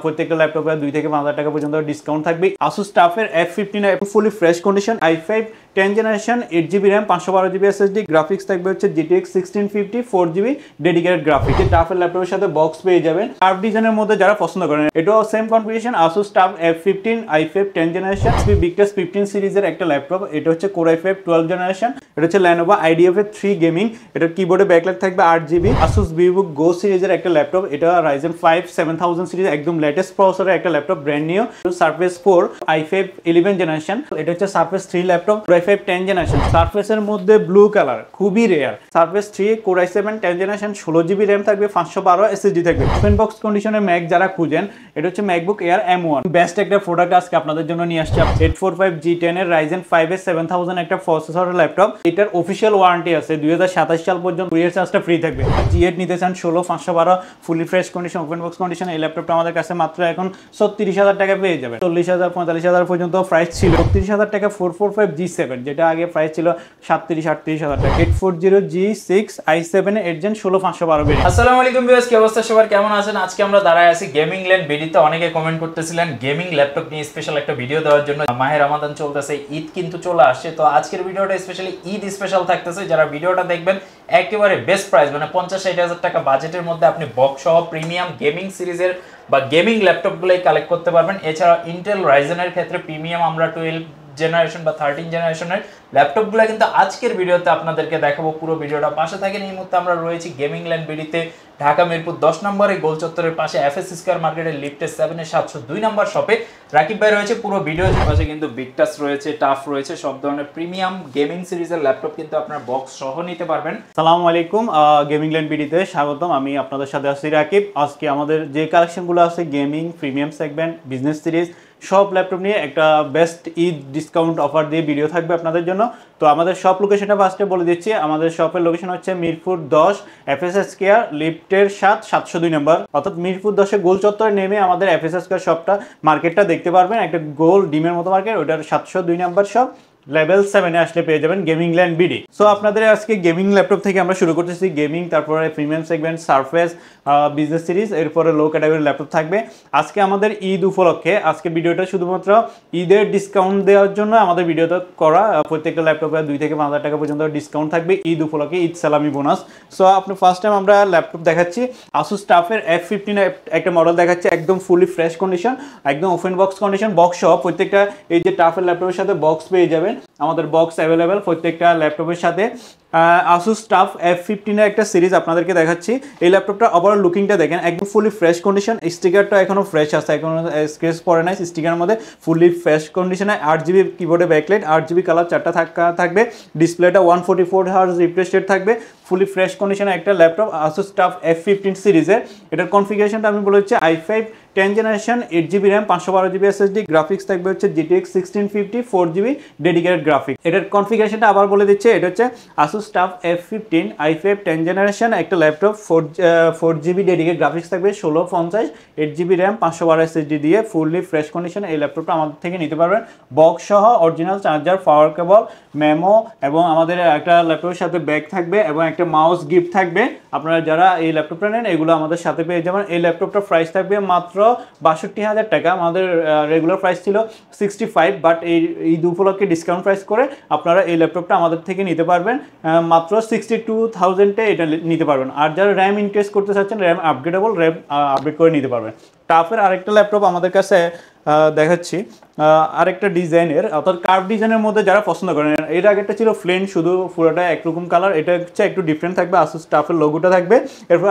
প্রত্যেকটা ল্যাপটপে 2 থেকে 5,000 টাকা পর্যন্ত ডিসকাউন্ট থাকবে। Asus TUF এর F15 fully fresh condition i5 10 generation 8GB RAM 512GB SSD graphics থাকবে হচ্ছে GTX 1650 4GB ডেডিকেটেড গ্রাফিক্স। এই TUF এর ল্যাপটপের সাথে বক্স পেয়ে যাবেন। কার্ভ ডিজাইনের মধ্যে যারা পছন্দ করেন এটাও same configuration Asus TUF F15 i5 10 generation Victus 15 সিরিজের একটা ল্যাপটপ। এটা হচ্ছে Core i5 12 জেনারেশন। এটা হচ্ছে Lenovo IdeaPad 3 গেমিং। এটার কিবোর্ডে ব্যাকলাইট থাকবে 8GB। Asus VivoBook Go সিরিজের একটা ল্যাপটপ। এটা Ryzen 5 7000 সিরিজ একদম লেটেস্ট প্রসেসরের একটা laptop, brand new. Surface 4 i5 11 generation. এটা হচ্ছে Surface 3 ল্যাপটপ i5 10 জেনারেশন। সারফেসের মধ্যে ব্লু কালার খুবই rare. Surface 3 Core i7 10 generation 16GB RAM থাকবে, 512 SSD থাকবে। ওপেন বক্স কন্ডিশনের ম্যাক যারা খুঁজেন এটা হচ্ছে MacBook Air M1 বেস্ট একটা প্রোডাক্ট আজকে আপনাদের জন্য নিয়ে আসছে। 845 G10 এর Ryzen 5 এর 7000 একটা প্রসেসরের ল্যাপটপ। এটার অফিশিয়াল ওয়ারেন্টি আছে 2027 সাল পর্যন্ত, কুরিয়ার চার্জটা ফ্রি থাকবে। G8 নিতে চান 16 512 fully fresh condition open box condition. এই ল্যাপটপটা আমাদের কাছে মাত্র এখন 36000 টাকা পেয়ে যাবেন। 40000 45000 পর্যন্ত প্রাইস ছিল। 36000 টাকা 445 G7 যেটা আগে প্রাইস ছিল 37-38000 টাকা। 840 G6 i7 8 Gen 16 512 বেরিয়েন্ট। আসসালামু আলাইকুম ভিউয়ার্স, কি অবস্থা সবার, কেমন আছেন? আজকে আমরা দাঁড়ায় আছি গেমিং ল্যান্ড বিডিতে। অনেকে কমেন্ট করতেছিলেন গেমিং ল্যাপটপ নিয়ে স্পেশাল একটা ভিডিও দেওয়ার জন্য। মাহে রমাদান চলতেছে, ঈদ কিন্তু চলে আসছে, তো আজকের ভিডিওটা স্পেশালি ঈদ স্পেশাল থাকতেছে। যারা ভিডিওটা দেখবেন একেবারে বেস্ট প্রাইস মানে 50-60 টাকা বাজেটের মধ্যে আপনি বক্স সহ প্রিমিয়াম গেমিং সিরিজের বা গেমিং ল্যাপটপগুলোই কালেক্ট করতে পারবেন। এছাড়া ইন্টেল রাইজেনের ক্ষেত্রে প্রিমিয়াম আমরা 12 জেনারেশন বা 13 জেনারেশনের ল্যাপটপগুলো কিন্তু আজকের ভিডিওতে আপনাদেরকে দেখাবো। পুরো ভিডিওটা পাশে থাকেন। এই মুহূর্তে আমরা রয়েছি গেমিং ল্যান্ড বিডিতে, ঢাকা মিরপুর 10 নম্বরে গোল চত্বরের পাশে FS স্কয়ার মার্কেটের লিফটে 7 এর 702 নম্বর শপে রাকিব ভাই রয়েছে। পুরো ভিডিওর পাশে কিন্তু Victus রয়েছে, টাফ রয়েছে, সব ধরনের প্রিমিয়াম গেমিং সিরিজের ল্যাপটপ কিন্তু আপনার বক্স সহ নিতে পারবেন। আসসালামু আলাইকুম, গেমিং ল্যান্ড বিডিতে স্বাগতম। আমি আপনাদের সাথে আছি রাকিব। আজকে আমাদের যে কালেকশনগুলো আছে gaming premium segment business series সব ল্যাপটপ নিয়ে একটা বেস্ট ঈদ ডিসকাউন্ট অফার দিয়ে ভিডিও থাকবে আপনাদের জন্য। তো আমাদের শপ লোকেশনটা ফার্স্টে বলে দিচ্ছি। আমাদের শপের লোকেশন হচ্ছে মিরপুর 10 FS স্কয়ার লিফটের 702 নম্বর, অর্থাৎ মিরপুর 10 গোল চত্বরে নেমে আমাদের FS স্কয়ার শপটা মার্কেটটা দেখতে পারবেন। একটা গোল ডিমের মতো মার্কেট, ওটার 702 নম্বর শপ। লেভেল 7 এ আসলে পেয়ে যাবেন গেমিং ল্যান্ড বিডি। সো আপনাদের আজকে গেমিং ল্যাপটপ থেকে আমরা শুরু করতেছি। গেমিং, তারপরে premium segment, surface, business series, এরপরে লো ক্যাটাগরির ল্যাপটপ থাকবে। আজকে আমাদের ঈদ উপলক্ষে আজকে ভিডিওটা শুধুমাত্র ঈদের ডিসকাউন্ট দেওয়ার জন্য আমাদের ভিডিওটা করা। প্রত্যেকটা ল্যাপটপে 2 থেকে 5000 টাকা পর্যন্ত ডিসকাউন্ট থাকবে ঈদ উপলক্ষে, ঈদ সালামি বোনাস। সো আপনি ফার্স্ট টাইম আমরা ল্যাপটপ দেখাচ্ছি Asus TUF এর F15 একটা মডেল দেখাচ্ছি, একদম ফুলি ফ্রেশ কন্ডিশন, একদম ওপেন বক্স কন্ডিশন, বক্স সহ। প্রত্যেকটা এই যে TUF এর ল্যাপটপের সাথে বক্স পেয়ে যাবেন। আমাদের বক্স অ্যাভেলেবেল প্রত্যেকটা ল্যাপটপের সাথে। Asus TUF F15 এর একটা সিরিজ আপনাদেরকে দেখাচ্ছি। এই ল্যাপটপটা ওভারঅল লুকিংটা দেখেন, একদম ফুলি ফ্রেশ কন্ডিশন। স্টিকারটা এখনো ফ্রেশ আছে, এখনো স্ক্র্যাচ পড়ে নাই স্টিকারের মধ্যে। ফুলি ফ্রেশ কন্ডিশনে 8GB কিবোর্ডে ব্যাকলাইট, 8GB কালার, 4টা থাকবে। ডিসপ্লেটা 144 Hz রিফ্রেশ রেট থাকবে। ফুলি ফ্রেশ কন্ডিশনে একটা ল্যাপটপ Asus TUF F15 সিরিজের। এটার কনফিগারেশনটা আমি বলেছি i5 10 generation 8GB RAM 512GB SSD graphics থাকবে হচ্ছে GTX 1650 4GB ডেডিকেটেড গ্রাফিক্স। এটার কনফিগারেশনটা আবার বলে দিচ্ছে, এটা হচ্ছে Asus TUF F15 i5 10 generation একটা ল্যাপটপ, 4GB ডেডিকেটেড গ্রাফিক্স থাকবে, 1650 8GB RAM 512 SSD দিয়ে ফুললি ফ্রেশ কন্ডিশন। এই ল্যাপটপটা আমাদের থেকে নিতে পারবেন বক্স সহ, অরিজিনাল চার্জার, পাওয়ার কেবল, মেমো, এবং আমাদের একটা ল্যাপটপের সাথে ব্যাগ থাকবে এবং একটা মাউস গিফট থাকবে। আপনারা যারা এই ল্যাপটপটা নেন এগুলো আমাদের সাথে পেয়ে যাবেন। এই ল্যাপটপটার প্রাইস থাকবে মাত্র 62000 টাকা। আমাদের রেগুলার প্রাইস ছিল 65, বাট এই ঈদ উপলক্ষে ডিসকাউন্ট প্রাইস করে আপনারা এই ল্যাপটপটা আমাদের থেকে নিতে পারবেন মাত্র 62000-এ এটা নিতে পারবেন। আর যারা র্যাম ইনক্রিজ করতে চাচ্ছেন, র্যাম আপগ্রেডেবল, র্যাম আপগ্রেড করে নিতে পারবেন। টাফের আরেকটা ল্যাপটপ আমাদের কাছে দেখাচ্ছি, আরেকটা ডিজাইনের, অর্থাৎ কার্ভ ডিজাইনের মধ্যে যারা পছন্দ করেন। এর আগেরটা ছিল প্লেন, শুধু পুরোটা একরকম কালার। এটা হচ্ছে একটু ডিফারেন্ট থাকবে, Asus TUF এর লোগোটা থাকবে। এরপর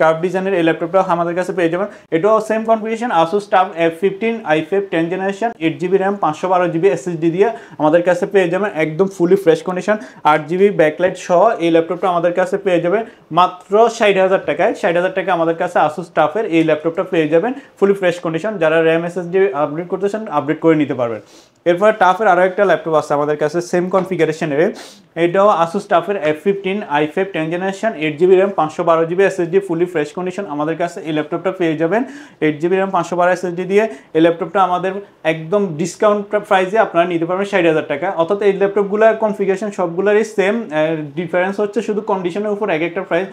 কার্ভ ডিজাইনের এই ল্যাপটপটা আমাদের কাছে পেয়ে যাবেন। এটাও same configuration Asus TUF F15 i5 10 generation 8GB RAM 512GB SSD দিয়ে আমাদের কাছে পেয়ে যাবেন, একদম fully fresh condition, 8GB backlight সহ। এই ল্যাপটপটা আমাদের কাছে পেয়ে যাবেন মাত্র 60000 টাকায়। 60000 টাকা আমাদের কাছে Asus TUF এর এই ল্যাপটপটা পেয়ে যাবেন ফুলি ফ্রেশ কন্ডিশন। যারা RAM SSD আপডেট করতেছেন আপডেট করে নিতে পারবেন। এরপরে টাফের আরও একটা ল্যাপটপ আছে আমাদের কাছে সেম কনফিগারেশনের, এটাও আসুস টাফের F15 i5 10 generation 8GB RAM 512GB SSD fully fresh condition আমাদের কাছে এই ল্যাপটপটা পেয়ে যাবেন। 8GB র্যাম 512 SSD দিয়ে এই ল্যাপটপটা আমাদের একদম ডিসকাউন্ট প্রাইসে আপনারা নিতে পারবেন 60,000 টাকা। অর্থাৎ এই ল্যাপটপগুলোর কনফিগারেশন সবগুলোরই সেম, ডিফারেন্স হচ্ছে শুধু কন্ডিশনের উপর এক একটা প্রাইস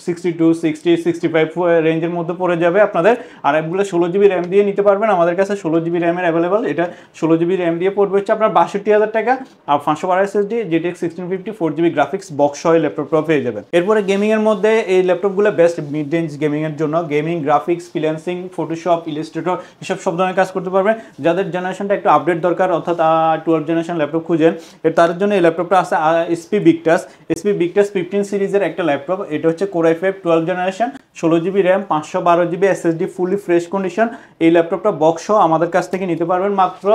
62, 60, 65 রেঞ্জের মধ্যে পড়ে যাবে আপনাদের। আর এগুলো 16GB র্যাম দিয়ে নিতে পারবেন, আমাদের কাছে 16GB র্যামের অ্যাভেলেবল। এটা 16GB র্যাম দিয়ে পড়বে হচ্ছে আপনার 62,000 টাকা। আর 512 SSD GTX 1650 4GB graphics box সহ ল্যাপটপটা পেয়ে যাবেন। এরপরে গেমিং এর মধ্যে এই ল্যাপটপগুলো বেস্ট মিড রেঞ্জ গেমিং এর জন্য, gaming graphics freelancing Photoshop Illustrator এসব সব ধরনের কাজ করতে পারবেন। যাদের জেনারেশনটা একটু আপডেট দরকার অর্থাৎ 12 জেনারেশন ল্যাপটপ খুঁজেন, তাদের জন্য এই ল্যাপটপটা আছে SP Victus 15 সিরিজের একটা ল্যাপটপ। এটা হচ্ছে Core i5 12 generation 16GB RAM 512GB SSD fully fresh condition. এই ল্যাপটপটা বক্স সহ আমাদের কাছ থেকে নিতে পারবেন মাত্র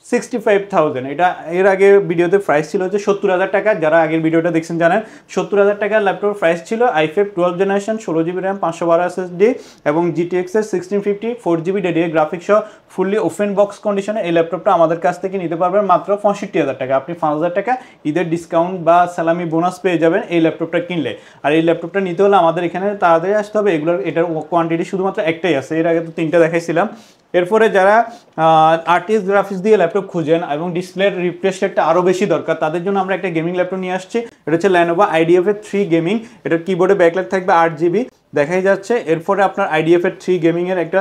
65,000। এটা এর আগে ভিডিওতে প্রাইস ছিল হচ্ছে 70,000 টাকা। যারা আগের ভিডিওটা দেখছেন জানেন 70,000 টাকার ল্যাপটপ প্রাইস ছিল। i5 12 generation 16GB RAM 512 SSD এবং GTX এর 1650 4GB ডেডিকেটেড গ্রাফিক্স সহ ফুললি ওপেন বক্স কন্ডিশনে এই ল্যাপটপটা আমাদের কাছ থেকে নিতে পারবেন মাত্র 65,000 টাকা। আপনি 5,000 টাকা ঈদের ডিসকাউন্ট বা সালামি বোনাস পেয়ে যাবেন এই ল্যাপটপটা কিনলে। আর এই ল্যাপটপটা নিতে হলে আমাদের এখানে তাড়াতাড়ি আসতে হবে। এটার কোয়ান্টিটি শুধুমাত্র একটাই আছে, এর আগে তো 3টা দেখাইছিলাম। এরপরে যারা আরটিএক্স গ্রাফিক্স দিয়ে ল্যাপটপ খুঁজেন এবং ডিসপ্লের রিফ্রেশ রেটটা আরও বেশি দরকার, তাদের জন্য আমরা একটা গেমিং ল্যাপটপ নিয়ে আসছি। এটা হচ্ছে Lenovo IDFA 3 গেমিং। এটার কিবোর্ডে ব্যাকলাইট থাকবে 8GB দেখাই যাচ্ছে। এরপরে আপনার IDFA 3 গেমিংয়ের একটা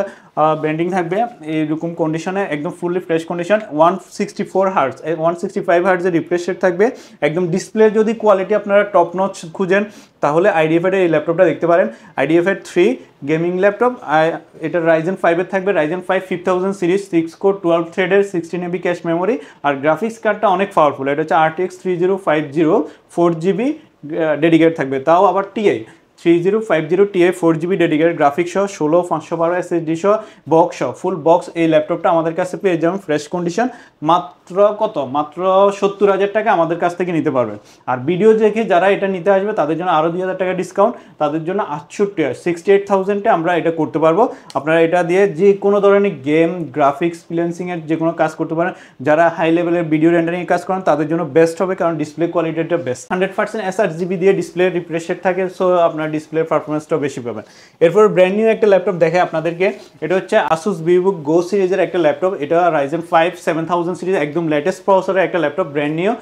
ব্র্যান্ডিং থাকবে এইরকম কন্ডিশনে, একদম ফুললি ফ্রেশ কন্ডিশন। 164 হার্টজ 165 হার্টজের রিফ্রেশ রেট থাকবে। একদম ডিসপ্লে যদি কোয়ালিটি আপনারা টপ নচ খুঁজেন তাহলে IDFA এই ল্যাপটপটা দেখতে পারেন। IDFA 3 gaming laptop. এটা Ryzen 5 থাকবে, Ryzen 5 5000 সিরিজ 6 কোর 12 থ্রেডের 16MB ক্যাশ মেমোরি। আর গ্রাফিক্স কার্ডটা অনেক পাওয়ারফুল, এটা হচ্ছে RTX 3050 4GB ডেডিকেটেড থাকবে, তাও আবার TI 3050 Ti 4GB dedicated graphics সহ 16 512 SSD সহ বক্স সহ ফুল বক্স এই ল্যাপটপটা আমাদের কাছে পেয়ে যাবেন ফ্রেশ কন্ডিশন মাত্র কত, মাত্র 70,000 টাকা আমাদের কাছ থেকে নিতে পারবেন। আর ভিডিও দেখে যারা এটা নিতে আসবে তাদের জন্য আরও 2,000 টাকা ডিসকাউন্ট, তাদের জন্য 68,000-এ আমরা এটা করতে পারবো। আপনারা এটা দিয়ে যে কোনো ধরনের গেম গ্রাফিক্স ফ্রিল্যান্সিংয়ের যে কোনো কাজ করতে পারেন। যারা হাই লেভেলের ভিডিও রেন্ডারিং কাজ করেন তাদের জন্য বেস্ট হবে, কারণ ডিসপ্লে কোয়ালিটিটা বেস্ট। 100% sRGB দিয়ে ডিসপ্লে রিফ্রেশ রেট থাকে, সো আপনার ডিসপ্লে পারফরমেন্সটাও বেশি পাবেন। এরপর ব্র্যান্ড নিউ একটা ল্যাপটপ দেখে আপনাদেরকে, এটা হচ্ছে Asus VivoBook Go সিরিজের একটা ল্যাপটপ। এটা Ryzen 5 7000 সিরিজ একদম লেটেস্ট প্রসেসরের একটা laptop, brand new,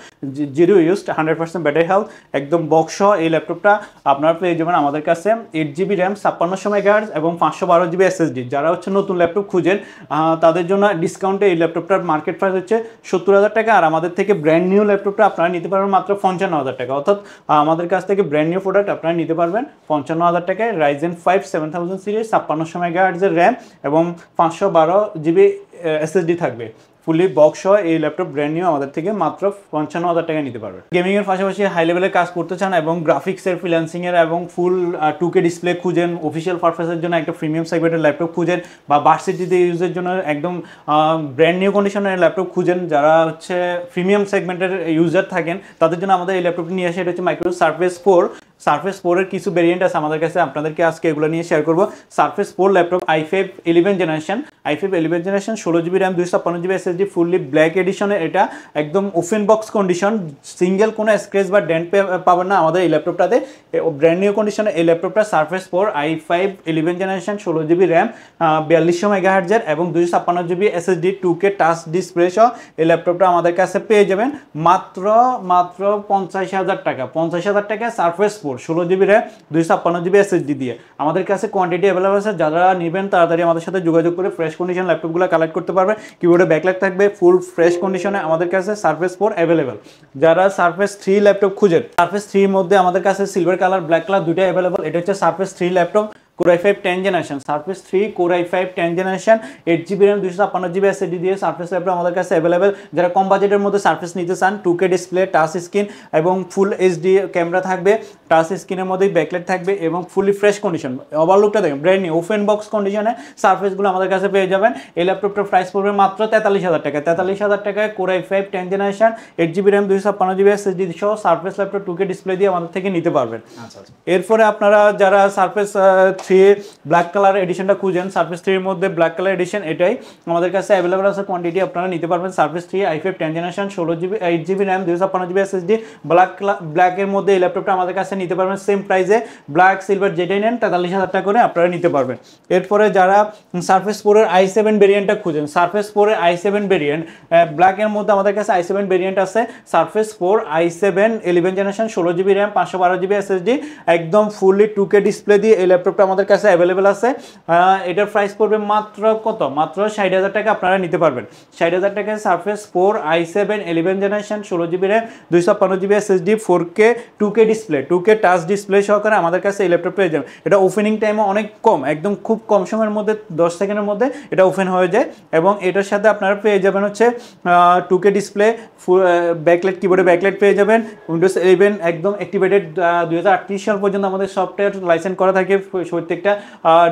zero used, 100% battery health, একদম বক্স সহ এই ল্যাপটপটা আপনারা পেয়ে যাবেন আমাদের কাছে। 8GB র্যাম 5600 মেগাহার্টজ এবং 512GB SSD। যারা হচ্ছে নতুন ল্যাপটপ খুঁজেন তাদের জন্য ডিসকাউন্টে এই ল্যাপটপটার মার্কেট প্রাইস হচ্ছে 70,000 টাকা। আর আমাদের থেকে ব্র্যান্ড নিউ ল্যাপটপটা আপনারা নিতে পারবেন মাত্র 55,000 টাকা। অর্থাৎ আমাদের কাছ থেকে ব্র্যান্ড নিউ প্রোডাক্ট আপনারা নিতে পারবেন 55,000 টাকায়। Ryzen 5 7000 সিরিজ 5600 মেগাহার্টজের র্যাম এবং 512GB SSD থাকবে, ফুলি বক্স সহ এই ল্যাপটপ ব্র্যান্ড নিউ আমাদের থেকে মাত্র 55,000 টাকায় নিতে পারবেন। গেমিংয়ের পাশাপাশি হাই লেভেলের কাজ করতে চান এবং গ্রাফিক্সের ফ্রিল্যান্সিংয়ের এবং ফুল 2K ডিসপ্লে খুঁজেন, অফিসিয়াল পারপাসের জন্য একটা প্রিমিয়াম সেগমেন্টের ল্যাপটপ খুঁজেন, বা ভার্সিটিতে ইউজের জন্য একদম ব্র্যান্ড নিউ কন্ডিশনের ল্যাপটপ খুঁজেন, যারা হচ্ছে প্রিমিয়াম সেগমেন্টের ইউজার থাকেন তাদের জন্য আমাদের এই ল্যাপটপটি নিয়ে আসে। এটা হচ্ছে Microsoft Surface 4 এর কিছু ভেরিয়েন্ট আছে আমাদের কাছে, আপনাদেরকে আজকে এগুলো নিয়ে শেয়ার করব। Surface 4 laptop i5 11 generation 16GB RAM 256GB SSD fully black এডিশনে। এটা একদম ওপেন বক্স কন্ডিশন, সিঙ্গেল কোনো স্ক্র্যাচ বা ডেন্ট পাবেন না আমাদের এই ল্যাপটপটাতে। ব্র্যান্ড নিউ কন্ডিশনে এই ল্যাপটপটা Surface 4 i5 11 generation 16GB RAM 4200 মেগাহার্টজের এবং 256GB SSD 2K touch display সহ এই ল্যাপটপটা আমাদের কাছে পেয়ে যাবেন মাত্র 50,000 টাকা। 50,000 টাকা Surface 4 16GB RAM 256GB SSD দিয়ে আমাদের কাছে কোয়ান্টিটি অ্যাভেলেবল আছে। যারা নেবেন তাড়াতাড়ি আমাদের সাথে যোগাযোগ করে ফ্রেশ কন্ডিশন ল্যাপটপগুলো কালেক্ট করতে পারবে। কিবোর্ডে ব্যাকলাইট থাকবে, ফুল ফ্রেশ কন্ডিশনে আমাদের কাছে Surface 4 অ্যাভেলেবল। যারা Surface 3 ল্যাপটপ খুঁজেন, Surface 3 এর মধ্যে আমাদের কাছে সিলভার কালার ব্ল্যাক কালার দুইটা অ্যাভেলেবল। এটা হচ্ছে Surface 3 laptop Core i5 10 generation, Surface 3 Core i5 10 generation 8GB RAM 256GB SSD দিয়ে Surface ল্যাপটপ আমাদের কাছে অ্যাভেলেবেল। যারা কম বাজেটের মধ্যে Surface নিতে চান, 2K ডিসপ্লে, টাচ স্ক্রিন এবং ফুল HD ক্যামেরা থাকবে, টাচ স্ক্রিনের মধ্যেই ব্যাকলাইট থাকবে এবং ফুলি ফ্রেশ কন্ডিশন। ওভারলুকটা দেখেন ব্র্যান্ড নিউ ওপেন বক্স কন্ডিশনে সারফেসগুলো আমাদের কাছে পেয়ে যাবেন। এই ল্যাপটপটার প্রাইস পড়বে মাত্র 43,000 টাকা। 43,000 টাকায় Core i5 10 generation 8GB RAM 256GB SSD সহ Surface ল্যাপটপ 2K ডিসপ্লে দিয়ে আমাদের থেকে নিতে পারবেন। এরপরে আপনারা যারা Surface 3 ব্ল্যাক কালার এডিশনটা খুঁজেন, সারফেস 3 এর মধ্যে ব্ল্যাক কালার এডিশন এটাই আমাদের কাছে অ্যাভেলেবল আছে, কোয়ান্টিটি আপনারা নিতে পারবেন। Surface 3 i5 10 generation 16GB 8GB RAM 256GB SSD ব্ল্যাকের মধ্যে এই ল্যাপটপটা আমাদের কাছে নিতে পারবেন সেম প্রাইসে, ব্ল্যাক সিলভার যেটাই নেন 43,000 টাকা করে আপনারা নিতে পারবেন। এরপরে যারা সারফেস 4 এর i7 ভেরিয়েন্টটা খুঁজেন, সারফেস 4 এর i7 ভেরিয়েন্ট ব্ল্যাকের মধ্যে আমাদের কাছে i7 ভেরিয়েন্ট আছে, surface 4 i7 11 generation 16GB RAM 512GB SSD একদম ফুললি 2K ডিসপ্লে দিয়ে এই ল্যাপটপটা আমাদের কাছে অ্যাভেলেবেল আছে। এটার প্রাইস পড়বে মাত্র কত, মাত্র 60,000 টাকা আপনারা নিতে পারবেন। 60,000 টাকায় surface 4 i7 11 generation 16GB RAM 256GB SSD 4K 2K display 2K touch display সহকারে আমাদের কাছে এই ল্যাপটপ পেয়ে যাবেন। এটা ওপেনিং টাইমও অনেক কম, একদম খুব কম সময়ের মধ্যে 10 সেকেন্ডের মধ্যে এটা ওপেন হয়ে যায়। এবং এটার সাথে আপনারা পেয়ে যাবেন হচ্ছে 2K ডিসপ্লে, ব্যাকলাইট, কিবোর্ডে ব্যাকলাইট পেয়ে যাবেন, উইন্ডোজ 11 একদম অ্যাক্টিভেটেড 2038 সাল পর্যন্ত আমাদের সফটওয়্যার লাইসেন্স করা থাকে, প্রত্যেকটা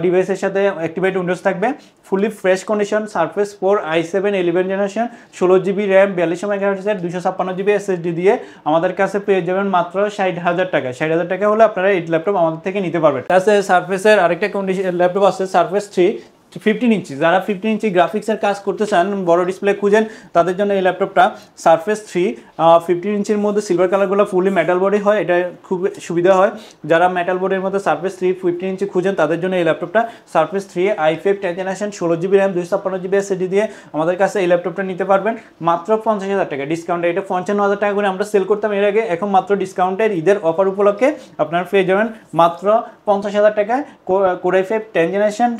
ডিভাইসের সাথে অ্যাক্টিভেট উইন্ডোজ থাকবে, fully fresh condition. Surface 4 i7 11 generation 16GB RAM 42 MHz 256GB SSD দিয়ে আমাদের কাছে পেয়ে যাবেন মাত্র 60,000 টাকা। 60,000 টাকা হলে আপনারা এই ল্যাপটপ আমাদের থেকে নিতে পারবেন। তাছাড়া সারফেসের আরেকটা কন্ডিশন ল্যাপটপ আছে সারফেস 3 15 ইঞ্চি, যারা 15 ইঞ্চি গ্রাফিক্সের কাজ করতে চান, বড় ডিসপ্লে খুঁজেন, তাদের জন্য এই ল্যাপটপটা সারফেস 3 15 ইঞ্চির মধ্যে সিলভার কালারগুলো ফুলি মেটাল বডি হয়, এটা খুব সুবিধা হয়। যারা মেটাল বডির মধ্যে সারফেস 3 15 ইঞ্চি খুঁজেন তাদের জন্য এই ল্যাপটপটা surface 3 i5 10 generation 16GB RAM 256GB SSD দিয়ে আমাদের কাছে এই ল্যাপটপটা নিতে পারবেন মাত্র 50,000 টাকা ডিসকাউন্টে। এটা 55,000 টাকা করে আমরা সেল করতাম এর আগে, এখন মাত্র ডিসকাউন্টের ঈদের অফার উপলক্ষে আপনারা পেয়ে যাবেন মাত্র 50,000 টাকায় Core i5 10 generation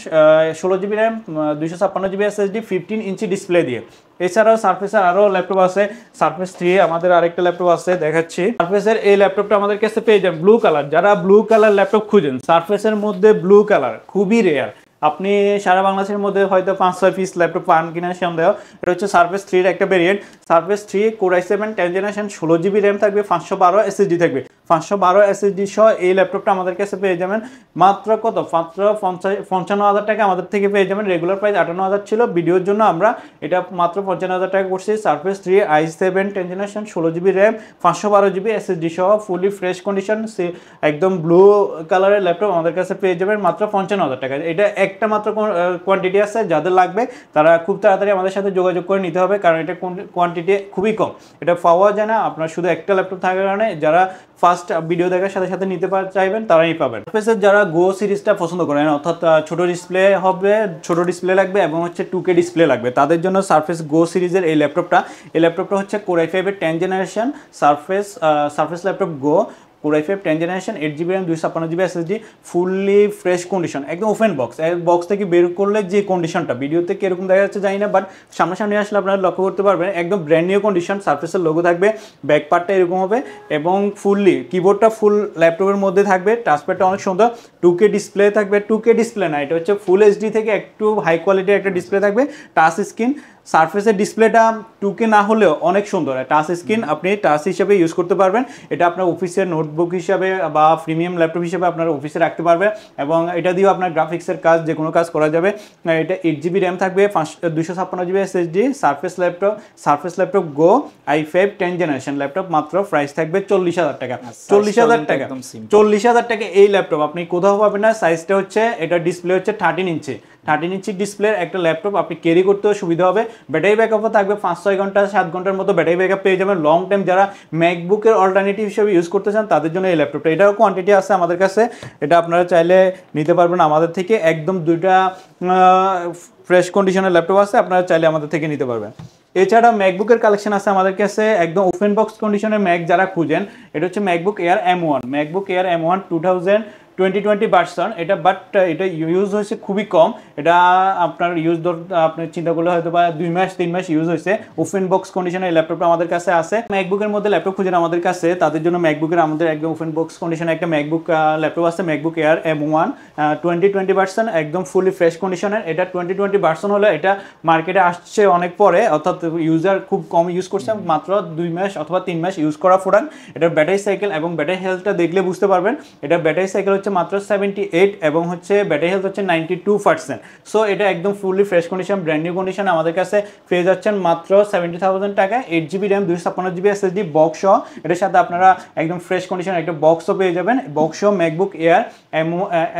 16GB RAM 256GB SSD 15 inch display দিয়ে। এছাড়াও সারফেসের আরও ল্যাপটপ আছে, সারফেস 3 আমাদের আরেকটা ল্যাপটপ আছে দেখাচ্ছি। সারফেসের এই ল্যাপটপটা আমাদের কাছে পেয়ে যাবেন ব্লু কালার, যারা ব্লু কালার ল্যাপটপ খুঁজেন, সারফেসের মধ্যে ব্লু কালার খুবই রেয়ার, আপনি সারা বাংলাদেশের মধ্যে হয়তো 5-6 পিস ল্যাপটপ পান কিনা সন্দেহ। এটা হচ্ছে সারফেস 3 এর একটা variant, surface 3 Core i7 10 generation 16GB RAM থাকবে, 512 SSD থাকবে, 512 SSD সহ এই ল্যাপটপটা আমাদের কাছে পেয়ে যাবেন মাত্র কত, মাত্র 55,000 টাকা আমাদের থেকে পেয়ে যাবেন। রেগুলার প্রাইস 58,000 ছিল, ভিডিওর জন্য আমরা এটা মাত্র 55,000 টাকা করছি। Surface 3 i7 10 generation 16GB RAM 512GB SSD সহ ফুলি ফ্রেশ কন্ডিশন একদম ব্লু কালারের ল্যাপটপ আমাদের কাছে পেয়ে যাবেন মাত্র 55,000 টাকা। এটা একটা মাত্র কোয়ান্টিটি আছে, যাদের লাগবে তারা খুব তাড়াতাড়ি আমাদের সাথে যোগাযোগ করে নিতে হবে, কারণ এটা কোয়ান্টিটি খুবই কম, এটা পাওয়া যায় না। আপনার শুধু একটা ল্যাপটপ থাকার কারণে যারা ফার্স্ট ভিডিও দেখার সাথে সাথে নিতে চাইবেন তারাই পাবেন। সারফেসের যারা গো সিরিজটা পছন্দ করেন, অর্থাৎ ছোট ডিসপ্লে হবে, ছোট ডিসপ্লে লাগবে এবং হচ্ছে 2K ডিসপ্লে লাগবে, তাদের জন্য সারফেস গো সিরিজের এই ল্যাপটপটা হচ্ছে Core i5 এর 10 জেনারেশন সারফেস ল্যাপটপ গো Core i5 10 generation 8GB RAM 256GB SSD fully fresh condition, একদম ওপেন বক্স থেকে বের করলে যে কন্ডিশনটা ভিডিওতে কিরকম দেখা যাচ্ছে জানি না, বাট সামনাসামনি আসলে আপনারা লক্ষ্য করতে পারবেন একদম ব্র্যান্ড নিউ কন্ডিশন। সারফেসের লোগো থাকবে, ব্যাক পার্টটা এরকম হবে এবং ফুললি কিবোর্ডটা ফুল ল্যাপটপের মধ্যে থাকবে, টাচপ্যাডটা অনেক সুন্দর, 2K ডিসপ্লে থাকবে, 2K ডিসপ্লে না, এটা হচ্ছে ফুল HD থেকে একটু হাই কোয়ালিটির একটা ডিসপ্লে থাকবে, টাচ স্ক্রিন। সারফেসের ডিসপ্লেটা 2K না হলেও অনেক সুন্দর, টাচ স্ক্রিন আপনি টাচ হিসেবে ইউজ করতে পারবেন, এটা আপনার অফিসের নোটবুক হিসাবে বা প্রিমিয়াম ল্যাপটপ হিসেবে আপনার অফিসে রাখতে পারবেন এবং এটা দিয়েও আপনার গ্রাফিক্সের কাজ যে কোনো কাজ করা যাবে। এটা 8GB RAM থাকবে, 256GB SSD, সারফেস ল্যাপটপ গো i5 10 জেনারেশন ল্যাপটপ, মাত্র প্রাইস থাকবে 40,000 টাকা। 40,000 টাকা এই ল্যাপটপ আপনি কোথাও পাবেন না। সাইজটা হচ্ছে, এটা ডিসপ্লে হচ্ছে 13 ইঞ্চি ডিসপ্লের একটা ল্যাপটপ, আপনি ক্যারি করতেও সুবিধা হবে, ব্যাটারি ব্যাকআপও থাকবে 5-6 ঘন্টা 7 ঘন্টার মতো ব্যাটারি ব্যাকআপ পেয়ে যাবেন লং টাইম। যারা ম্যাকবুকের অল্টারনেটিভ হিসেবে ইউজ করতে চান তাদের জন্য এই ল্যাপটপটা, এটাও কোয়ান্টিটি আছে আমাদের কাছে, এটা আপনারা চাইলে নিতে পারবেন আমাদের থেকে, একদম দুইটা ফ্রেশ কন্ডিশনের ল্যাপটপ আছে, আপনারা চাইলে আমাদের থেকে নিতে পারবেন। এছাড়া ম্যাকবুকের কালেকশন আছে আমাদের কাছে, একদম ওপেন বক্স কন্ডিশনের ম্যাক যারা খুঁজেন, এটা হচ্ছে ম্যাকবুক এয়ার M1 2020 ভার্সন, এটা বাট এটা ইউজ হয়েছে খুবই কম, এটা আপনার ইউজ আপনি চিন্তা করলে হয়তো বা 2 মাস 3 মাস ইউজ হয়েছে। ওপেন বক্স কন্ডিশনের ল্যাপটপটা আমাদের কাছে আছে। ম্যাকবুকের মধ্যে ল্যাপটপ খুঁজেন আমাদের কাছে, তাদের জন্য ম্যাকবুকের আমাদের একদম ওপেন বক্স কন্ডিশনে একটা ম্যাকবুক ল্যাপটপ আছে, ম্যাকবুক এয়ার M1 2020 ভার্সন, একদম ফুলি ফ্রেশ কন্ডিশনের। এটা 2020 ভার্সন হলো, এটা মার্কেটে আসছে অনেক পরে, অর্থাৎ ইউজার খুব কম ইউজ করছে, মাত্র 2 মাস অথবা 3 মাস ইউজ করা প্রোডাক্ট। এটার ব্যাটারি সাইকেল এবং ব্যাটারি হেলথটা দেখলে বুঝতে পারবেন, এটা ব্যাটারি সাইকেল হচ্ছে হচ্ছে মাত্র 78 এবং হচ্ছে ব্যাটারি হেলথ হচ্ছে 92%। সো এটা একদম fully fresh condition, brand new condition আমাদের কাছে পেয়ে যাচ্ছেন মাত্র 70,000 টাকায়। 8GB RAM 256GB SSD box সহ, এটার সাথে আপনারা একদম ফ্রেশ কন্ডিশন একটা বক্সও পেয়ে যাবেন। বক্স সহ MacBook air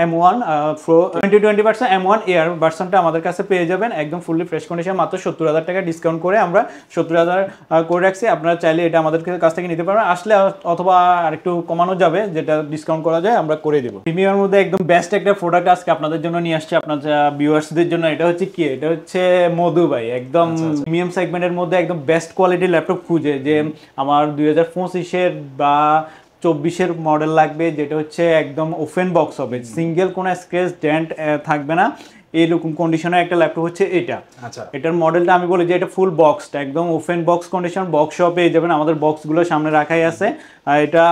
M1 Pro 2020 M1 air ভার্সনটা আমাদের কাছে পেয়ে যাবেন একদম ফুললি ফ্রেশ কন্ডিশন মাত্র 70,000 টাকা ডিসকাউন্ট করে আমরা 70,000 করে রাখছি। আপনারা চাইলে এটা আমাদের কাছ থেকে নিতে পারবেন, আসলে অথবা আরেকটু কমানো যাবে, যেটা ডিসকাউন্ট করা যায় আমরা করে দেবো। প্রিমিয়ামের মধ্যে একদম বেস্ট একটা প্রোডাক্ট আজকে আপনাদের জন্য নিয়ে আসছে, আপনার ভিউয়ার্সদের জন্য। এটা হচ্ছে কি, এটা হচ্ছে মধু ভাই, একদম প্রিমিয়াম সেগমেন্টের মধ্যে একদম বেস্ট কোয়ালিটির ল্যাপটপ খুঁজে যে আমার 2025-এর বা 24-এর মডেল লাগবে, যেটা হচ্ছে একদম ওপেন বক্স হবে, সিঙ্গেল কোনো স্ক্র্যাচ ডেন্ট থাকবে না, এইরকম কন্ডিশনের একটা ল্যাপটপ হচ্ছে এটা। আচ্ছা, এটার মডেলটা আমি বলি যে এটা ফুল বক্সটা একদম open box condition, box shop পেয়ে যাবেন, আমাদের বক্সগুলো সামনে রাখাই আছে। আর এটা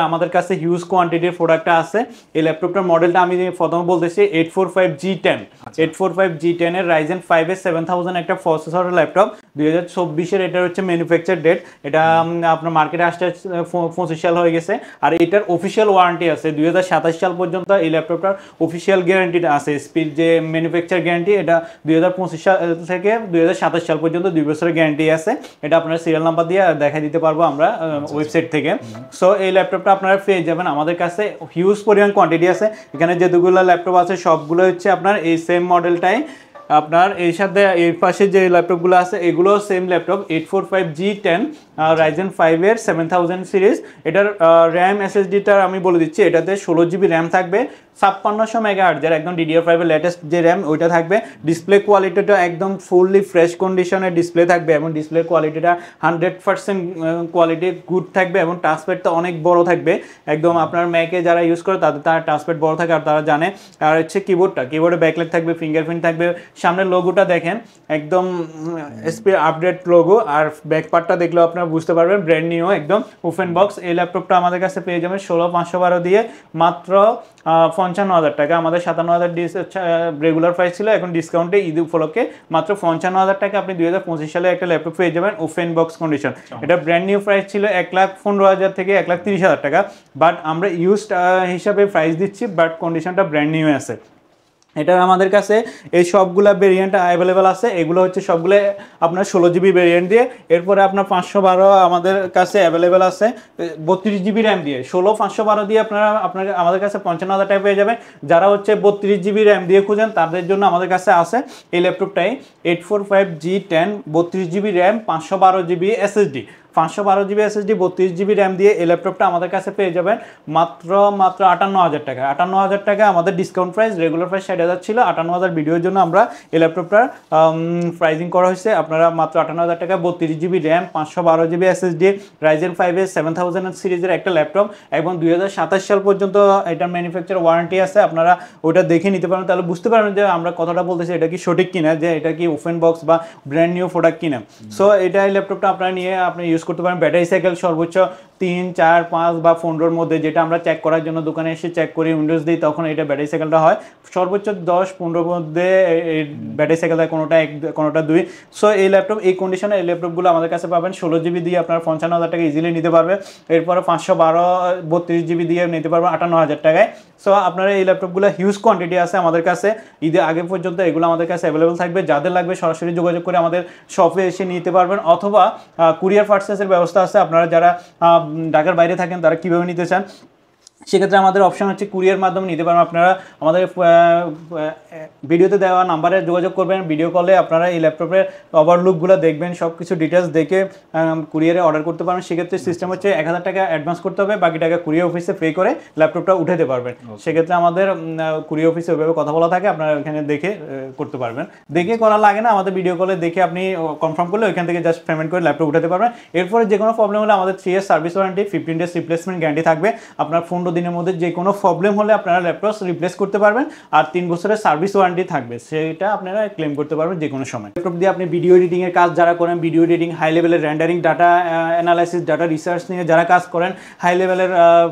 আমাদের কাছে হিউজ কোয়ান্টিটির প্রোডাক্টটা আছে। এই ল্যাপটপটার মডেলটা আমি প্রথমে বলতেছি 845G10, 845G10 এর Ryzen 5 এর 7000 একটা প্রসেসরের ল্যাপটপ, 2024-এর এটা হচ্ছে ম্যানুফ্যাকচার ডেট, এটা আপনার মার্কেটে আসতে 25 সাল হয়ে গেছে। আর এটার অফিসিয়াল ওয়ারেন্টি আছে 2027 সাল পর্যন্ত, এই ল্যাপটপটার অফিসিয়াল গ্যারান্টিটা আছে, স্পিড যে ম্যানুফ্যাকচার গ্যারান্টি এটা 2025 সাল থেকে 2027 সাল পর্যন্ত 2 বছরের গ্যারান্টি আছে। এটা আপনারা সিরিয়াল নাম্বার দিয়ে দেখা দিতে পারবো আমরা ওয়েবসাইট থেকে। সো এই ল্যাপটপটা আপনারা পেয়ে যাবেন আমাদের কাছে, হিউজ পরিমাণ কোয়ান্টিটি আছে। এখানে যেগুলো ল্যাপটপ আছে সবগুলো হচ্ছে আপনার এই সেম মডেলটাই। আপনার এই সাথে এর পাশে যে ল্যাপটপগুলো আছে এগুলো সেম ল্যাপটপ 845G10 Ryzen 5 এর 7000 সিরিজ। এটার র্যাম এসএসডিটা আমি বলে দিচ্ছি, এটাতে 16GB র্যাম থাকবে, 5600 MHz এর একদম DDR5 এর লেটেস্ট যে র্যাম ওইটা থাকবে। ডিসপ্লে কোয়ালিটিটা একদম ফুললি ফ্রেশ কন্ডিশনের ডিসপ্লে থাকবে এবং ডিসপ্লে কোয়ালিটিটা 100% কোয়ালিটি গুড থাকবে এবং টাচপ্যাডটা অনেক বড় থাকবে একদম। আপনার ম্যাকে যারা ইউজ করে তাদের টাচপ্যাড বড় থাকে আর তারা জানে। আর হচ্ছে কিবোর্ডে ব্যাকলাইট থাকবে, ফিঙ্গারপ্রিন্ট থাকবে, সামনের লোগোটা দেখেন একদম এসপি আপডেট লোগো, আর ব্যাক পার্টটা দেখলেও আপনারা বুঝতে পারবেন ব্র্যান্ড নিউ একদম ওপেন বক্স। এই ল্যাপটপটা আমাদের কাছে পেয়ে যাবেন 16512 দিয়ে মাত্র 55,000 টাকা। আমাদের 57,000 রেগুলার প্রাইস ছিল, এখন ডিসকাউন্টে ঈদ উপলক্ষে মাত্র 55,000 টাকা আপনি 2025 সালে একটা ল্যাপটপ পেয়ে যাবেন ওপেন বক্স কন্ডিশন। এটা ব্র্যান্ড নিউ প্রাইস ছিল 1,15,000 থেকে 1,30,000 টাকা, বাট আমরা ইউজড হিসাবে প্রাইস দিচ্ছি, বাট কন্ডিশনটা ব্র্যান্ড নিউ আছে। এটা আমাদের কাছে এই সবগুলা ভেরিয়েন্ট অ্যাভেলেবেল আছে, এগুলো হচ্ছে সবগুলো আপনার 16GB ভেরিয়েন্ট দিয়ে। এরপরে আপনার 512 আমাদের কাছে অ্যাভেলেবেল আছে 32GB র্যাম দিয়ে। 512 দিয়ে আমাদের কাছে 55,000 টাকা পেয়ে যাবেন। যারা হচ্ছে 32GB র্যাম দিয়ে খুঁজেন তাদের জন্য আমাদের কাছে আছে এই ল্যাপটপটাই 845G10 32GB RAM 512GB SSD, 512GB SSD 32GB RAM দিয়ে এই ল্যাপটপটা আমাদের কাছে পেয়ে যাবেন মাত্র 58,000 টাকা। 58,000 টাকা আমাদের ডিসকাউন্ট প্রাইস, রেগুলার প্রাইস 60,000 ছিল। 58,000 ভিডিওর জন্য আমরা এই ল্যাপটপটার প্রাইজিং করা হয়েছে। আপনারা মাত্র 58,000 টাকা 32GB RAM 512GB SSD Ryzen 5 এর 7000 সিরিজের একটা ল্যাপটপ এবং 2027 সাল পর্যন্ত এটার ম্যানুফ্যাকচার ওয়ারেন্টি আছে। আপনারা ওটা দেখে নিতে পারেন, তাহলে বুঝতে পারবেন যে আমরা কথাটা বলতেছি এটা কি সঠিক কিনা, যে এটা কি ওপেন বক্স বা ব্র্যান্ড নিউ প্রোডাক্ট কিনা। সো এটা এই ল্যাপটপটা আপনারা নিয়ে আপনি ইউজ করতে পারেন। ব্যাটারি সাইকেল সর্বোচ্চ 3, 4, 5 বা 15-র মধ্যে, যেটা আমরা চেক করার জন্য দোকানে এসে চেক করি উইন্ডোজ দিই, তখন এটা ব্যাটারি সাইকেলটা হয় সর্বোচ্চ 10-15-র মধ্যে এই ব্যাটারি সাইকেল দেয়, কোনোটা 1 কোনোটা 2। সো এই ল্যাপটপ এই কন্ডিশনে এই ল্যাপটপগুলো আমাদের কাছে পাবেন 16GB দিয়ে আপনার 55,000 টাকা ইজিলি নিতে পারবে। এরপরে 512 32GB দিয়ে নিতে পারবেন 58,000 টাকায়। সো আপনারা এই ল্যাপটপগুলো হিউজ কোয়ান্টিটি আছে আমাদের কাছে, ঈদের আগে পর্যন্ত এগুলো আমাদের কাছে অ্যাভেলেবল থাকবে। যাদের লাগবে সরাসরি যোগাযোগ করে আমাদের শপে এসে নিতে পারবেন, অথবা কুরিয়ার পার্সেসের ব্যবস্থা আছে। আপনারা যারা ঢাকার বাইরে থাকেন তারা কীভাবে নিতে চান, সেক্ষেত্রে আমাদের অপশন হচ্ছে কুরিয়ার মাধ্যমে নিতে পারবেন। আপনারা আমাদের ভিডিওতে দেওয়া নাম্বারে যোগাযোগ করবেন, ভিডিও কলে আপনারা এই ল্যাপটপের ওভারলুকগুলো দেখবেন, সব কিছু ডিটেলস দেখে কুরিয়ারে অর্ডার করতে পারবেন। সেক্ষেত্রে সিস্টেম হচ্ছে 1000 টাকা অ্যাডভান্স করতে হবে, বাকি টাকা কুরিয়ার অফিসে পে করে ল্যাপটপটা উঠাতে পারবেন। সেক্ষেত্রে আমাদের কুরিয়ার অফিসে ওইভাবে কথা বলা থাকে, আপনারা ওইখানে দেখে করতে পারবেন। দেখে করা লাগে না, আমাদের ভিডিও কলে দেখে আপনি কনফার্ম করলে ওইখান থেকে জাস্ট পেমেন্ট করে ল্যাপটপ উঠাতে পারবেন। এরপরে যে কোনো প্রবলেম হলে আমাদের 3 year service warranty, 15 days replacement guarantee থাকবে। আপনার 15 দিনের মধ্যে যে কোনো প্রবলেম হলে আপনারা ল্যাপটপ রিপ্লেস করতে পারবেন, আর 3 বছরের সার্ভিস ওয়ারেন্টি থাকবে, সেটা আপনারা ক্লেম করতে পারবেন যে কোনো সময়। ল্যাপটপ দিয়ে আপনি ভিডিও এডিটিং এর কাজ যারা করেন, ভিডিও এডিটিং, হাই লেভেলের rendering, data analysis, data research নিয়ে যারা কাজ করেন, হাই লেভেলের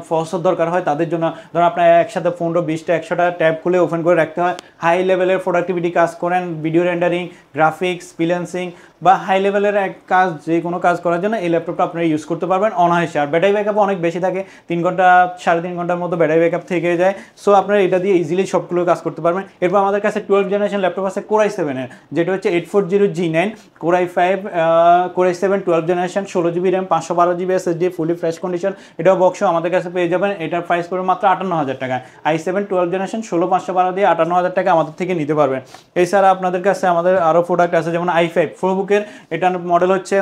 প্রসেসর দরকার হয় তাদের জন্য, ধরুন আপনার একসাথে 15, 20টা 100টা ট্যাব খুলে ওপেন করে রাখতে হয়, হাই লেভেলের প্রোডাক্টিভিটি কাজ করেন, ভিডিও রেন্ডারিং, গ্রাফিক্স, ফ্রিল্যান্সিং বা হাই লেভেলের এক কাজ, যে কোনো কাজ করার জন্য এই ল্যাপটপটা আপনারা ইউজ করতে পারবেন অনায়াসে। আর ব্যাটারি ব্যাকআপ অনেক বেশি থাকে, 3 ঘন্টা 3.5 3.5 ঘন্টার মতো ব্যাটারি ব্যাকআপ থেকে যায়। সো আপনারা এটা দিয়ে ইজিলি সবগুলো কাজ করতে পারবেন। এরপর আমাদের কাছে 12 জেনারেশন ল্যাপটপ আছে Core i7 এর, যেটা হচ্ছে 840G9 Core i5 Core i7 12 generation 16GB RAM 512GB SSD fully fresh condition. এটাও বক্স আমাদের কাছে পেয়ে যাবেন। এটার প্রাইস পড়বে মাত্র 58,000 টাকা। i7 12 জেনারেশন 16,512 দিয়ে 58,000 টাকা আমাদের থেকে নিতে পারবেন। এছাড়া আপনাদের কাছে আমাদের আরও প্রোডাক্ট আছে, যেমন i5 ProBook-এর, এটার মডেল হচ্ছে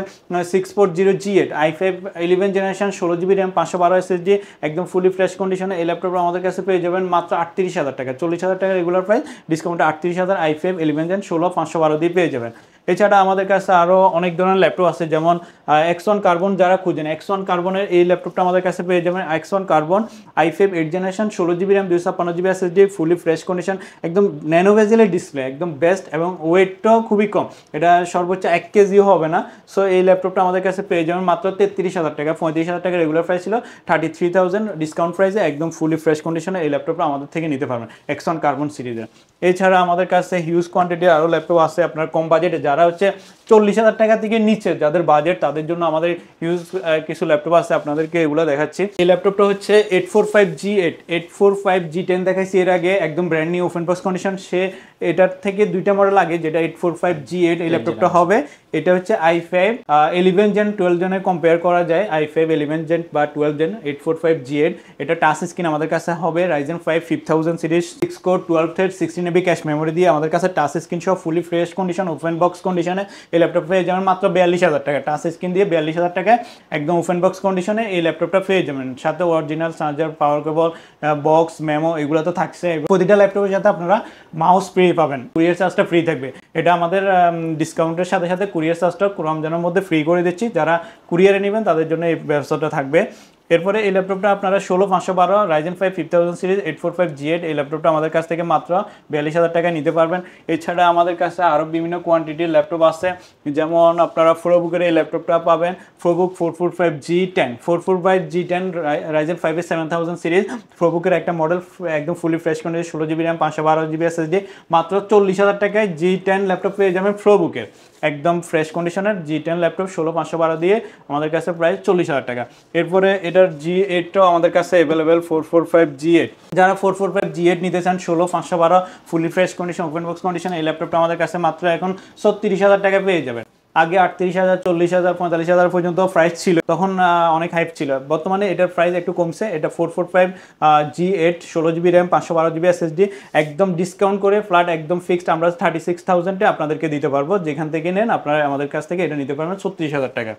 640G8 i5 11 generation 16GB RAM 512 SSD একদম ফুলি ফ্রেশ কন্ডিশনে। এই ল্যাপটপ আমাদের কাছে পেয়ে যাবেন মাত্র 38,000 টাকা। 40,000 টাকা রেগুলার প্রাইস, ডিসকাউন্টে 38,000 i5 11 জেন 16,512 দিয়ে পেয়ে যাবেন। এছাড়া আমাদের কাছে আরও অনেক ধরনের ল্যাপটপ আছে, যেমন Axon Carbon যারা খুঁজেন, Axon Carbon-এর এই ল্যাপটপটা আমাদের কাছে পেয়ে যাবেন। Axon Carbon i5 8 generation 16GB RAM 256GB SSD fully fresh condition, একদম ন্যানো বেজেলের ডিসপ্লে, একদম বেস্ট, এবং ওয়েটটাও খুবই কম, এটা সর্বোচ্চ 1 কেজিও হবে না। সো এই ল্যাপটপটা আমাদের কাছে পেয়ে যাবেন মাত্র 33,000 টাকা। 35,000 টাকা রেগুলার প্রাইস ছিল, 33,000 ডিসকাউন্ট প্রাইসে একদম ফুলি ফ্রেশ কন্ডিশনে এই ল্যাপটপটা আমাদের থেকে নিতে পারবেন Axon Carbon সিরিজের। এছাড়া আমাদের কাছে হিউজ কোয়ান্টিটির আরও ল্যাপটপ আছে আপনার কম বাজেটে, যারা হচ্ছে 40,000 টাকা থেকে নিচে যাদের বাজেট, তাদের জন্য আমাদের হিউজ কিছু ল্যাপটপ আছে, আপনাদেরকে এগুলো দেখাচ্ছি। এই ল্যাপটপটা হচ্ছে 845G8 845G10 দেখাইছি এর আগে, একদম brand new open box condition. সে এটার থেকে দুইটা মডেল আগে, যেটা 845G8 এই ল্যাপটপটা হবে। এটা হচ্ছে i5 11 জেন 12 জেনের কম্পেয়ার করা যায়, i5 11 জেন বা 12 জেন 845G8। এটা টাচ স্ক্রিন আমাদের কাছে হবে Ryzen 5 5000 series 6 core 12 thread 16 MB cache memory দিয়ে আমাদের কাছে টাচ স্ক্রিন সহ fully fresh condition open box কন্ডিশনে এই ল্যাপটপ পেয়ে যাবেন মাত্র 42,000 টাকা। টাচ স্ক্রিন দিয়ে 42,000 টাকায় একদম ওপেন বক্স কন্ডিশনে এই ল্যাপটপটা পেয়ে যাবেন। সাথে অরিজিনাল চার্জার, পাওয়ার কেবল, বক্স, মেমো এগুলো তো থাকছে। প্রতিটা ল্যাপটপের সাথে আপনারা মাউস ফ্রি পাবেন, কুরিয়ার চার্জটা ফ্রি থাকবে। এটা আমাদের ডিসকাউন্টের সাথে সাথে কুরিয়ার চার্জটা রমজানের মধ্যে ফ্রি করে দিচ্ছি, যারা কুরিয়ারে নেবেন তাদের জন্য এই ব্যবস্থাটা থাকবে। এরপরে এই ল্যাপটপটা আপনারা 16,512 Ryzen 5 5000 সিরিজ 845G8 এই ল্যাপটপটা আমাদের কাছ থেকে মাত্র 42,000 টাকায় নিতে পারবেন। এছাড়া আমাদের কাছে আরও বিভিন্ন কোয়ান্টিটির ল্যাপটপ আছে, যেমন আপনারা ProBook-এর এই ল্যাপটপটা পাবেন, ProBook 445G10 445G10 Ryzen 5 7000 series ProBook-এর একটা মডেল, একদম fully fresh condition 16GB RAM 512GB SSD মাত্র 40,000 টাকায় G10 ল্যাপটপ পেয়ে যাবেন ProBook-এর একদম ফ্রেশ কন্ডিশনের G10 ল্যাপটপ 16,512 দিয়ে আমাদের কাছে প্রায় 40,000 টাকা। এরপরে এটার G8টাও আমাদের কাছে অ্যাভেলেবেল 445G8, যারা 445G8 নিতে চান 16,512 fully fresh condition open box condition এই ল্যাপটপটা আমাদের কাছে মাত্র এখন 36,000 টাকা পেয়ে যাবেন। আগে 38,000 40,000 45,000 পর্যন্ত প্রাইস ছিল, তখন অনেক হাইপ ছিল। বর্তমানে এটার প্রাইস একটু কমছে। এটা 445G8 16GB RAM 512GB SSD একদম ডিসকাউন্ট করে ফ্ল্যাট একদম ফিক্সড আমরা 36,000-এ আপনাদেরকে দিতে পারবো। যেখান থেকে নেন আপনারা আমাদের কাছ থেকে এটা নিতে পারবেন 36,000 টাকা।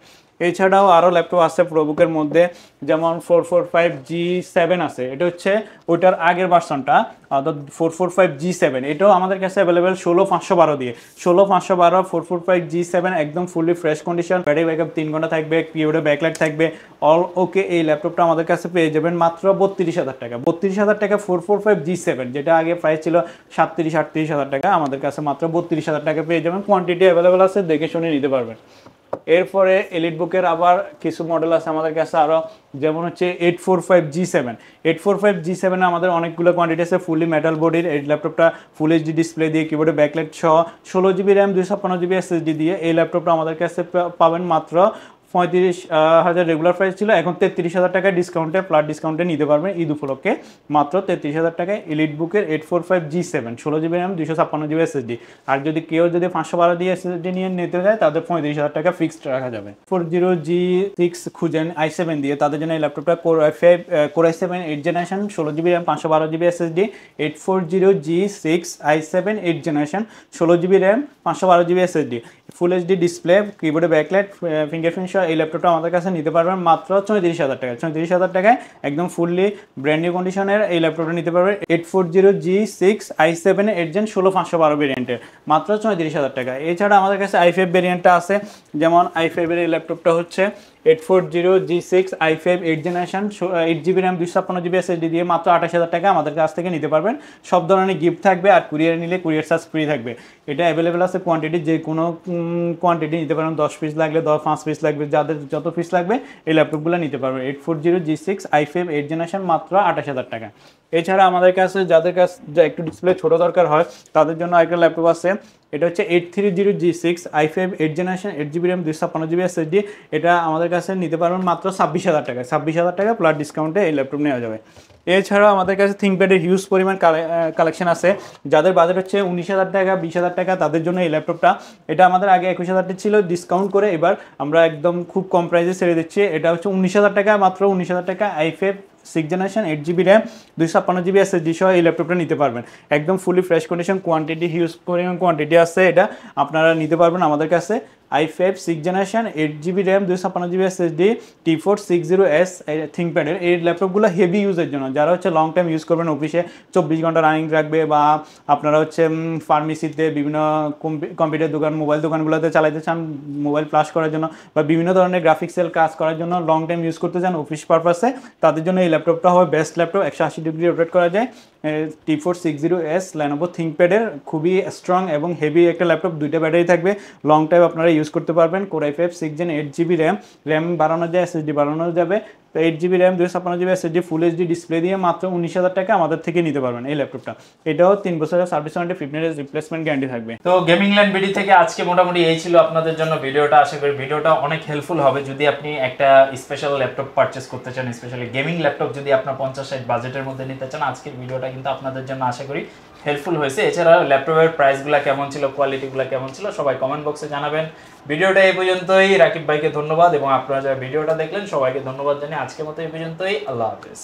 এছাড়াও আরও ল্যাপটপ আছে ProBook-এর মধ্যে, যেমন 445G7 আছে, এটা হচ্ছে ওইটার আগের ভার্সনটা, অর্থাৎ 445G7 এটাও আমাদের কাছে অ্যাভেলেবেল 16,512 দিয়ে। 16,512 445G7 একদম fully fresh condition, battery backup 3 ঘন্টা থাকবে, কিবোর্ডে ব্যাকলাইট থাকবে, অল ওকে। এই ল্যাপটপটা আমাদের কাছে পেয়ে যাবেন মাত্র 32,000 টাকা। 32,000 টাকা 445G7, যেটা আগে প্রাইস ছিল 37-38,000 টাকা, আমাদের কাছে মাত্র 32,000 টাকা পেয়ে যাবেন। কোয়ান্টিটি অ্যাভেলেবেল আছে, দেখে শুনে নিতে পারবেন। এরপরে এলিটবুকের আবার কিছু মডেল আছে আমাদের কাছে আরও, যেমন হচ্ছে 845G7 845G7 আমাদের অনেকগুলো কোয়ান্টিটি আছে, ফুলি মেটাল বডির। এই ল্যাপটপটা ফুল এইচডি ডিসপ্লে দিয়ে, কিবোর্ডে ব্যাকলাইট সহ 16GB RAM 256GB SSD দিয়ে এই ল্যাপটপটা আমাদের কাছে পাবেন মাত্র 35,000 রেগুলার প্রাইস ছিল, এখন 33,000 টাকায় ডিসকাউন্টে ফ্ল্যাট ডিসকাউন্টে নিতে পারবেন ঈদ উপলক্ষে মাত্র 33,000 টাকায় এলিটবুকের 845G7 16GB RAM 256GB SSD। আর যদি কেউ 512 দিয়ে SSD নিয়ে নিতে যায় তাদের 35,000 টাকা ফিক্সড রাখা যাবে। 40G6 খুঁজেন i7 দিয়ে, তাদের জন্য এই ল্যাপটপটা Core i7 8 generation 16GB RAM 512GB SSD 840G6 i7 8 generation 16GB RAM 512GB SSD full HD display, কিবোর্ডে ব্যাকলাইট, ফিঙ্গারপ্রিন্ট সহ এই ল্যাপটপটা আমাদের কাছে নিতে পারবেন মাত্র 34,000 টাকা। 34,000 টাকায় একদম ফুললি ব্র্যান্ড নিউ কন্ডিশনের এই ল্যাপটপটা নিতে পারবেন 840G6 i7 8 জেন 16,512 ভেরিয়েন্টের মাত্র 34,000 টাকা। এছাড়া আমাদের কাছে i5 ভেরিয়েন্টটা আছে, যেমন i5 এর এই ল্যাপটপটা হচ্ছে 840G6 i5 8 generation 8GB RAM 256GB SSD দিয়ে মাত্র 28,000 টাকা আমাদের কাছ থেকে নিতে পারবেন। সব ধরনের গিফট থাকবে, আর কুরিয়ার নিলে কুরিয়ার চার্জ ফ্রি থাকবে। এটা অ্যাভেলেবেল আছে কোয়ান্টিটি, যে কোনো কোয়ান্টিটি নিতে পারেন, 10 পিস লাগলে 5 পিস লাগবে, যাদের যত পিস লাগবে এই ল্যাপটপগুলো নিতে পারবেন। 840G6 i5 8 জেনারেশন মাত্র 28,000 টাকা। এছাড়া আমাদের কাছে যাদের কাছে একটু ডিসপ্লে ছোট দরকার হয় তাদের জন্য একটা ল্যাপটপ আছে, এটা হচ্ছে 830G6 i5 8 generation 8GB RAM 256GB SSD। এটা আমাদের কাছে নিতে পারবেন মাত্র 26,000 টাকা, 26,000 টাকা প্লাস ডিসকাউন্টে এই ল্যাপটপ নেওয়া যাবে। এছাড়াও আমাদের কাছে থিংকপ্যাডের হিউজ পরিমাণ কালেকশন আছে। যাদের বাজেট হচ্ছে 19,000 টাকা 20,000 টাকা তাদের জন্য এই ল্যাপটপটা, এটা আমাদের আগে 21,000 টাকা ছিল, ডিসকাউন্ট করে এবার আমরা একদম খুব কম প্রাইসে ছেড়ে দিচ্ছি। এটা হচ্ছে 19,000 টাকা, মাত্র 19,000 টাকা i5 6 generation 8GB RAM 256GB SSD সহ এই ল্যাপটপটা নিতে পারবেন। একদম fully fresh condition, quantity huge পরিমাণ কোয়ান্টিটি আছে, এটা আপনারা নিতে পারবেন আমাদের কাছে। i5 6 generation 8GB RAM 256GB SSD T460S থিংকপ্যাডের এই ল্যাপটপগুলো হেভি ইউজের জন্য, যারা হচ্ছে লং টাইম ইউজ করবেন, অফিসে 24 ঘন্টা রানিং রাখবে, বা আপনারা হচ্ছে ফার্মেসিতে বিভিন্ন কম্পিউটার দোকান মোবাইল দোকানগুলোতে চালাইতে চান মোবাইল ফ্লাশ করার জন্য, বা বিভিন্ন ধরনের গ্রাফিক্সের কাজ করার জন্য লং টাইম ইউজ করতে চান অফিস পারপাসে, তাদের জন্য এই ল্যাপটপটা হবে বেস্ট ল্যাপটপ। 180 ডিগ্রি রোটেট করা যায়, T460S Lenovo ThinkPad-এর খুবই স্ট্রং এবং হেভি একটা ল্যাপটপ, দুইটা ব্যাটারি থাকবে, লং টাইম আপনারা ইউজ করতে পারবেন। Core i5 6 Gen 8GB RAM বাড়ানো যায়, SSD বাড়ানো যাবে। তো 8GB RAM 256GB SSD full HD display দিয়ে মাত্র 19,000 টাকা আমাদের থেকে নিতে পারবেন এই ল্যাপটপটা। এটাও 3 বছরের service warranty 15 days replacement guarantee থাকবে। তো গেমিং ল্যান্ড বিডি থেকে আজকে মোটামুটি এই ছিল আপনাদের জন্য ভিডিওটা। আশা করি ভিডিওটা অনেক হেল্পফুল হবে যদি আপনি একটা স্পেশাল ল্যাপটপ পারচেজ করতে চান, স্পেশালি গেমিং ল্যাপটপ যদি আপনার 50-60 বাজেটের মধ্যে নিতে চান। আজকের ভিডিওটা কিন্তু আপনাদের জন্য আশা করি হেল্পফুল হয়েছে। এছাড়া ল্যাপটপের প্রাইসগুলো কেমন ছিল, কোয়ালিটিগুলো কেমন ছিল সবাই কমেন্ট বক্সে জানাবেন। ভিডিওটা এই পর্যন্তই। রাকিব ভাইকে ধন্যবাদ এবং আপনারা যারা ভিডিওটা দেখলেন সবাইকে ধন্যবাদ জানিয়ে আজকের মতো এই পর্যন্তই। আল্লাহ হাফেজ।